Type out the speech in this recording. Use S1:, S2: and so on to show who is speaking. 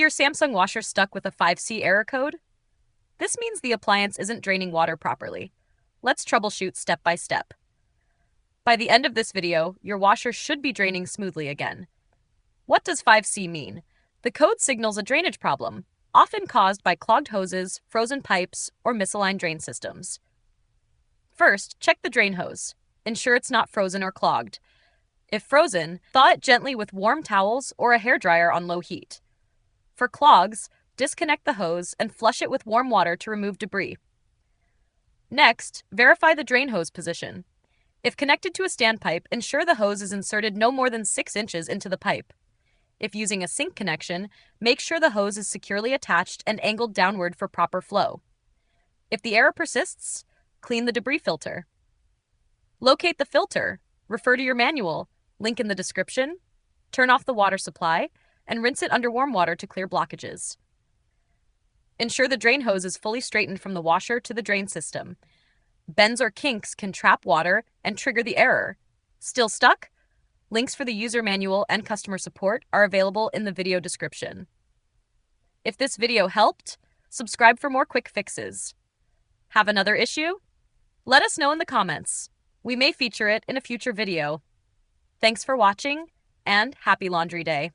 S1: Your Samsung washer stuck with a 5C error code? This means the appliance isn't draining water properly. Let's troubleshoot step by step. By the end of this video, your washer should be draining smoothly again. What does 5C mean? The code signals a drainage problem, often caused by clogged hoses, frozen pipes, or misaligned drain systems. First, check the drain hose. Ensure it's not frozen or clogged. If frozen, thaw it gently with warm towels or a hairdryer on low heat. For clogs, disconnect the hose and flush it with warm water to remove debris. Next, verify the drain hose position. If connected to a standpipe, ensure the hose is inserted no more than 6 inches into the pipe. If using a sink connection, make sure the hose is securely attached and angled downward for proper flow. If the error persists, clean the debris filter. Locate the filter, refer to your manual, link in the description, turn off the water supply, and rinse it under warm water to clear blockages. Ensure the drain hose is fully straightened from the washer to the drain system. Bends or kinks can trap water and trigger the error. Still stuck? Links for the user manual and customer support are available in the video description. If this video helped, subscribe for more quick fixes. Have another issue? Let us know in the comments. We may feature it in a future video. Thanks for watching, and happy laundry day.